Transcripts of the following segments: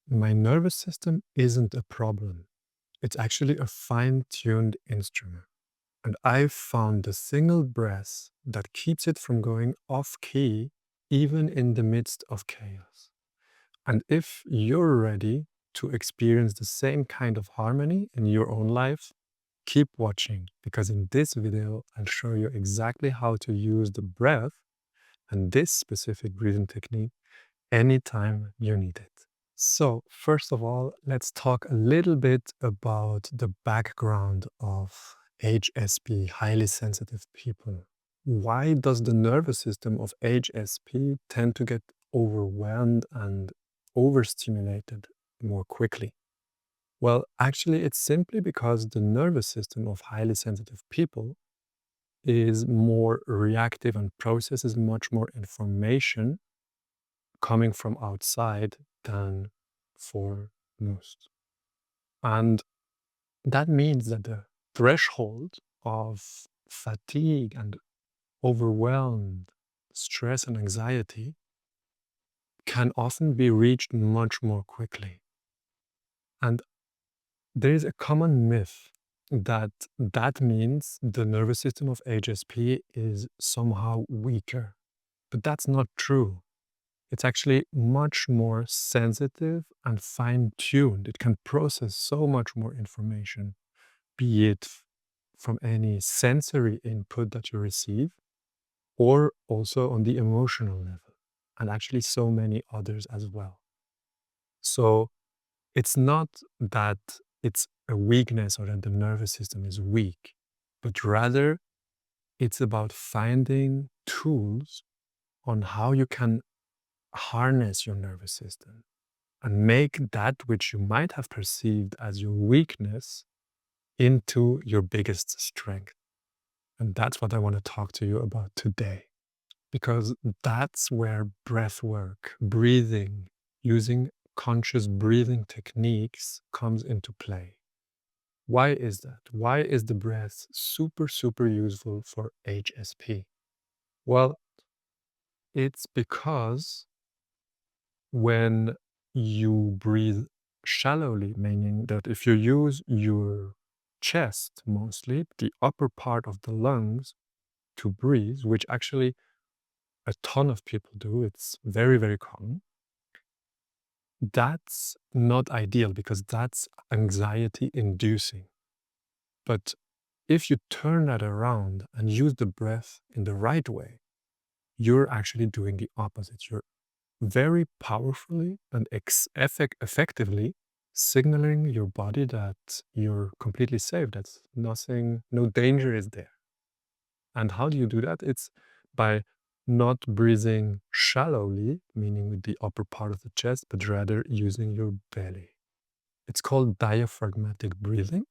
My nervous system isn't a problem. It's actually a fine tuned instrument. And I've found the single breath that keeps it from going off key, even in the midst of chaos. And if you're ready to experience the same kind of harmony in your own life, keep watching because in this video, I'll show you exactly how to use the breath and this specific breathing technique anytime you need it. So, first of all, let's talk a little bit about the background of HSP, highly sensitive people. Why does the nervous system of HSP tend to get overwhelmed and overstimulated more quickly? Well, actually, it's simply because the nervous system of highly sensitive people is more reactive and processes much more information coming from outside than for most. And that means that the threshold of fatigue and overwhelmed stress and anxiety can often be reached much more quickly. And there is a common myth that that means the nervous system of HSP is somehow weaker. But that's not true. It's actually much more sensitive and fine-tuned. It can process so much more information, be it from any sensory input that you receive, or also on the emotional level, and actually so many others as well. So it's not that it's a weakness or that the nervous system is weak, but rather it's about finding tools on how you can harness your nervous system and make that which you might have perceived as your weakness into your biggest strength. And that's what I want to talk to you about today, because that's where breath work, breathing, using conscious breathing techniques comes into play. Why is that? Why is the breath super, super useful for HSP? Well, it's because when you breathe shallowly, meaning that if you use your chest mostly, the upper part of the lungs to breathe, which actually a ton of people do, it's very, very common. That's not ideal because that's anxiety inducing. But if you turn that around and use the breath in the right way, you're actually doing the opposite. You're very powerfully and effectively signaling your body that you're completely safe, that nothing, no danger is there. And how do you do that? It's by not breathing shallowly, meaning with the upper part of the chest, but rather using your belly. It's called diaphragmatic breathing,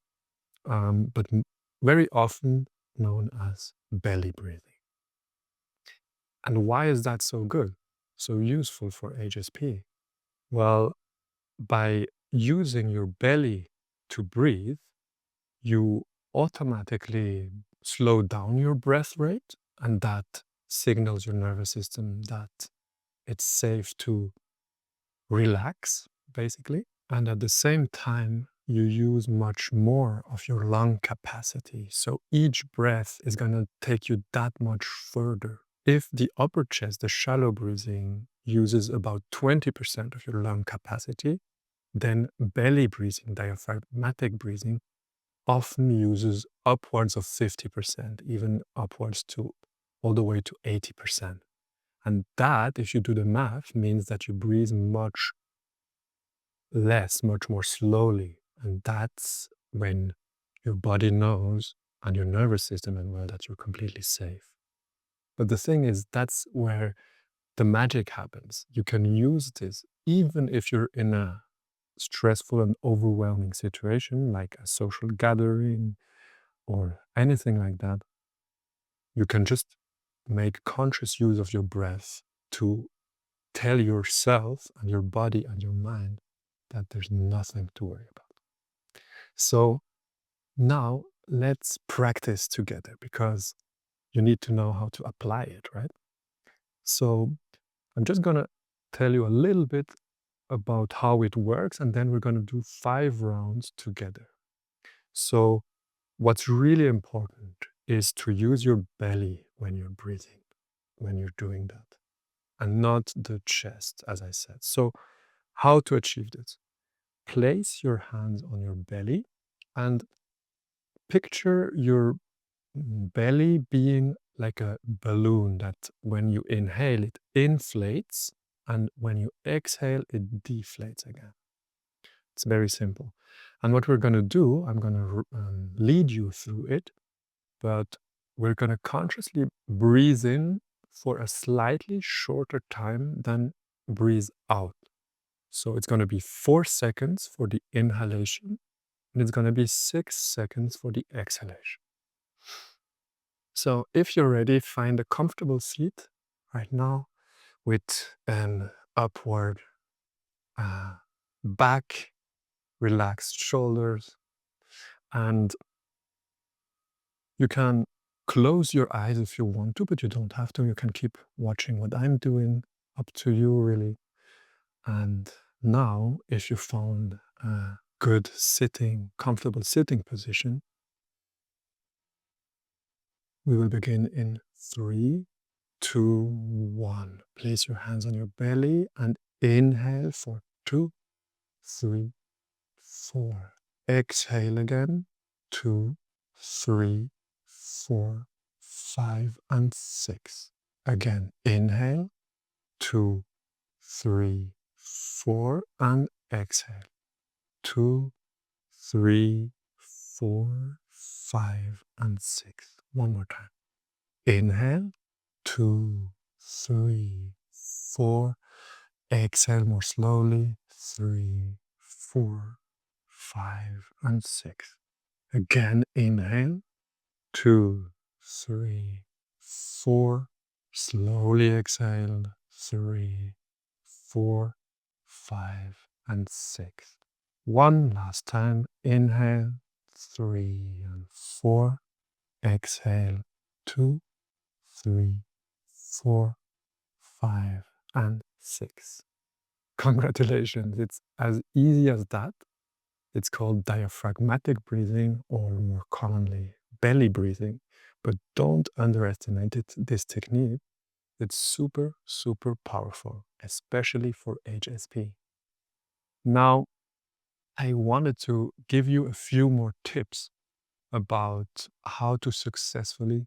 but very often known as belly breathing. And why is that so good, so useful for HSP? Well, by using your belly to breathe, you automatically slow down your breath rate, and that signals your nervous system that it's safe to relax, basically. And at the same time, you use much more of your lung capacity. So each breath is going to take you that much further. If the upper chest, the shallow breathing, uses about 20% of your lung capacity, then belly breathing, diaphragmatic breathing, often uses upwards of 50%, even upwards to all the way to 80%. And that, if you do the math, means that you breathe much less, much more slowly. And that's when your body knows and your nervous system as well that you're completely safe. But the thing is, that's where the magic happens. You can use this even if you're in a stressful and overwhelming situation, like a social gathering or anything like that. You can just make conscious use of your breath to tell yourself and your body and your mind that there's nothing to worry about. So now let's practice together because you need to know how to apply it, right? So I'm just going to tell you a little bit about how it works, and then we're going to do 5 rounds together. So, what's really important is to use your belly when you're breathing, when you're doing that, and not the chest, as I said. So, how to achieve this? Place your hands on your belly and picture your belly being like a balloon that when you inhale, it inflates, and when you exhale, it deflates again. It's very simple. And what we're going to do, I'm going to lead you through it, but we're going to consciously breathe in for a slightly shorter time than breathe out. So it's going to be 4 seconds for the inhalation, and it's going to be 6 seconds for the exhalation. So if you're ready, find a comfortable seat right now with an upward back, relaxed shoulders, and you can close your eyes if you want to, but you don't have to. You can keep watching what I'm doing, up to you really. And now, if you found a good sitting, comfortable sitting position, we will begin in 3, 2, 1. Place your hands on your belly and inhale for 2, 3, 4. Exhale again. 2, 3, 4, 5, and 6. Again, inhale. 2, 3, 4, and exhale. 2, 3, 4, 5, and 6. One more time. Inhale. 2, 3, 4. Exhale more slowly. 3, 4, 5, and 6. Again, inhale. 2, 3, 4. Slowly exhale. 3, 4, 5, and 6. One last time. Inhale. 3 and 4. Exhale. 2, 3, 4, 5, and 6. Congratulations. It's as easy as that. It's called diaphragmatic breathing, or more commonly, belly breathing. But don't underestimate this technique. It's super, super powerful, especially for HSP. Now, I wanted to give you a few more tips about how to successfully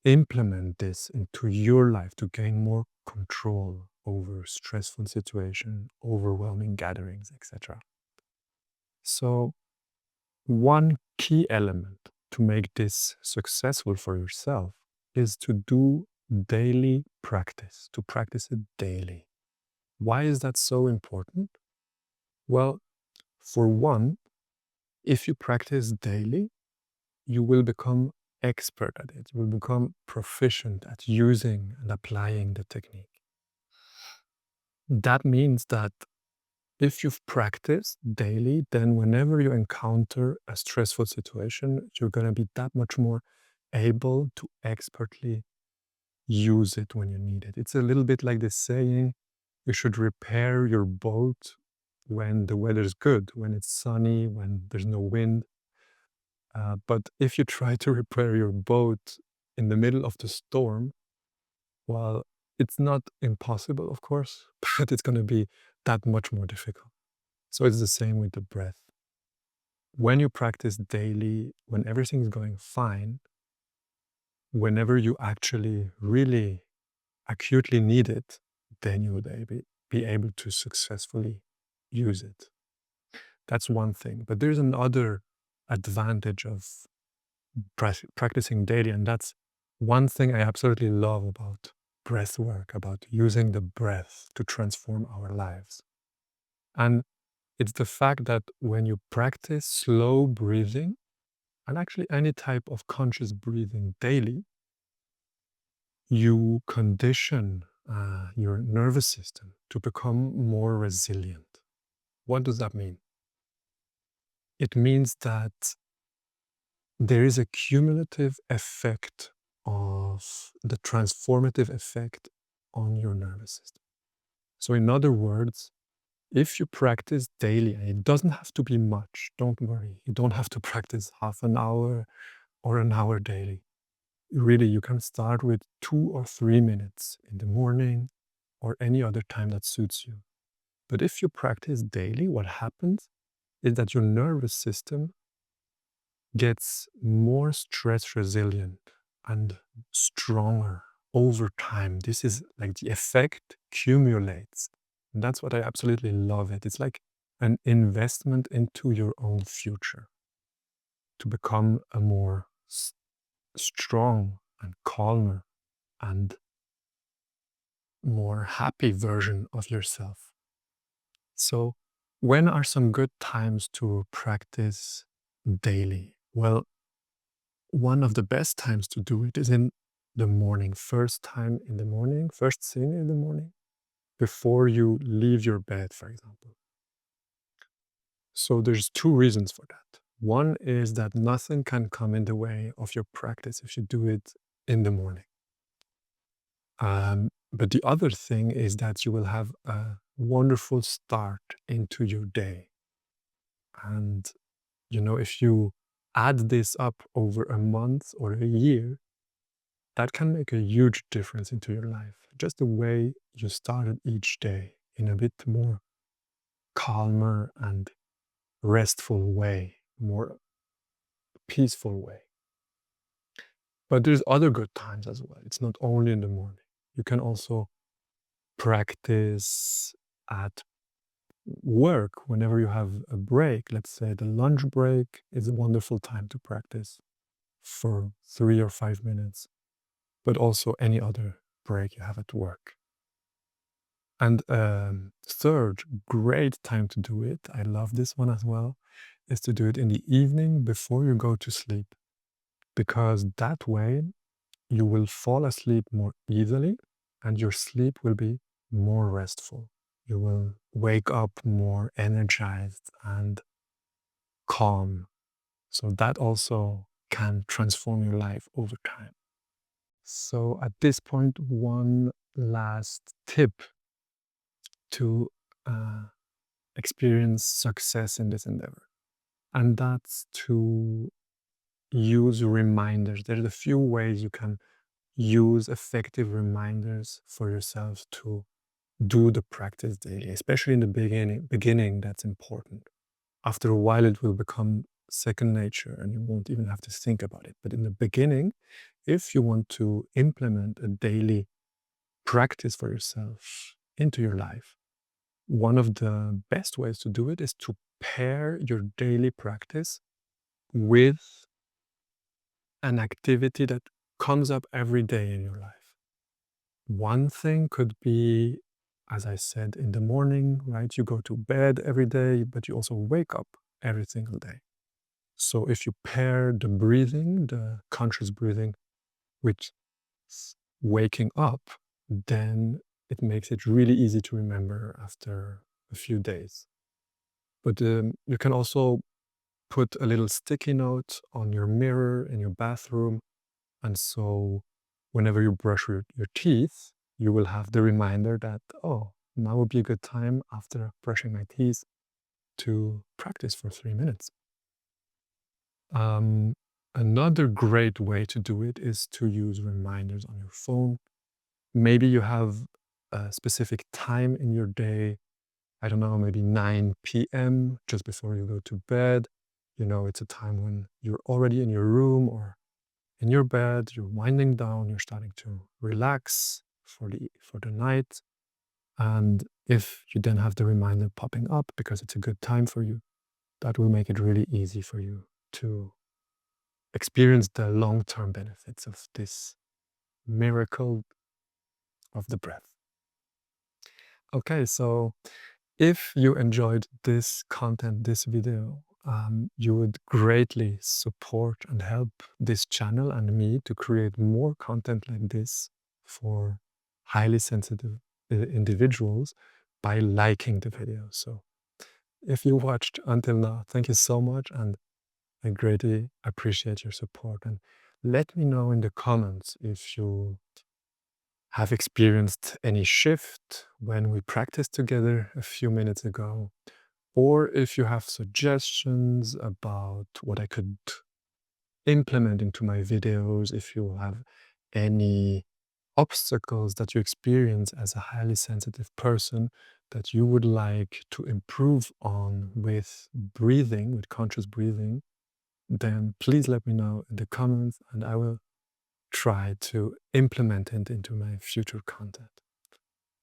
implement this into your life to gain more control over stressful situations, overwhelming gatherings, etc. So, one key element to make this successful for yourself is to do daily practice, to practice it daily. Why is that so important? Well, for one, if you practice daily, you will become expert at it. You will become proficient at using and applying the technique. That means that if you've practiced daily, then whenever you encounter a stressful situation, you're going to be that much more able to expertly use it when you need it. It's a little bit like the saying, you should repair your boat when the weather's good, when it's sunny, when there's no wind. But if you try to repair your boat in the middle of the storm, well, it's not impossible, of course, but it's going to be that much more difficult. So it's the same with the breath. When you practice daily, when everything's going fine, whenever you actually really acutely need it, then you would be able to successfully use it. That's one thing. But there's another advantage of practicing daily, and that's one thing I absolutely love about breath work, about using the breath to transform our lives. And it's the fact that when you practice slow breathing, and actually any type of conscious breathing daily, you condition your nervous system to become more resilient. What does that mean? It means that there is a cumulative effect of the transformative effect on your nervous system. So in other words, If you practice daily, and it doesn't have to be much, don't worry. You don't have to practice half an hour or an hour daily. Really, you can start with 2 or 3 minutes in the morning or any other time that suits you. But if you practice daily, what happens is that your nervous system gets more stress resilient and stronger over time. This is like the effect cumulates. And that's what I absolutely love it. It's like an investment into your own future to become a more strong and calmer and more happy version of yourself. So, when are some good times to practice daily? Well, one of the best times to do it is in the morning, first time in the morning, first thing in the morning, before you leave your bed, for example. So there's two reasons for that. One is that nothing can come in the way of your practice if you do it in the morning. But the other thing is that you will have a wonderful start into your day. And, if you add this up over a month or a year, that can make a huge difference into your life. Just the way you started each day in a bit more calmer and restful way, more peaceful way. But there's other good times as well. It's not only in the morning. You can also practice at work whenever you have a break. Let's say the lunch break is a wonderful time to practice for 3 or 5 minutes, but also any other break you have at work. And third, great time to do it, I love this one as well, is to do it in the evening before you go to sleep. Because that way you will fall asleep more easily and your sleep will be more restful. You will wake up more energized and calm. So that also can transform your life over time. So at this point, one last tip to experience success in this endeavor, and that's to use reminders. There's a few ways you can use effective reminders for yourself to do the practice daily, especially in the beginning, that's important. After a while, it will become second nature and you won't even have to think about it. But in the beginning, if you want to implement a daily practice for yourself into your life, one of the best ways to do it is to pair your daily practice with an activity that comes up every day in your life. One thing could be, as I said, in the morning, right? You go to bed every day, but you also wake up every single day. So if you pair the breathing, the conscious breathing, with waking up, then it makes it really easy to remember after a few days. But you can also put a little sticky note on your mirror in your bathroom. And so whenever you brush your teeth, you will have the reminder that, oh, now would be a good time after brushing my teeth to practice for 3 minutes. Um, Another great way to do it is to use reminders on your phone. Maybe you have a specific time in your day, I don't know, maybe 9 p.m., just before you go to bed. It's a time when you're already in your room or in your bed, you're winding down, you're starting to relax for the night. And if you then have the reminder popping up because it's a good time for you, that will make it really easy for you to experience the long-term benefits of this miracle of the breath. Okay, so if you enjoyed this content, this video, you would greatly support and help this channel and me to create more content like this for highly sensitive individuals by liking the video. So if you watched until now, thank you so much, and I greatly appreciate your support. And let me know in the comments if you have experienced any shift when we practiced together a few minutes ago, or if you have suggestions about what I could implement into my videos, if you have any obstacles that you experience as a highly sensitive person that you would like to improve on with breathing, with conscious breathing, then please let me know in the comments and I will try to implement it into my future content.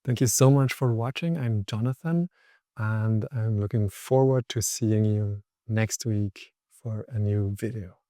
Thank you so much for watching. I'm Jonathan, and I'm looking forward to seeing you next week for a new video.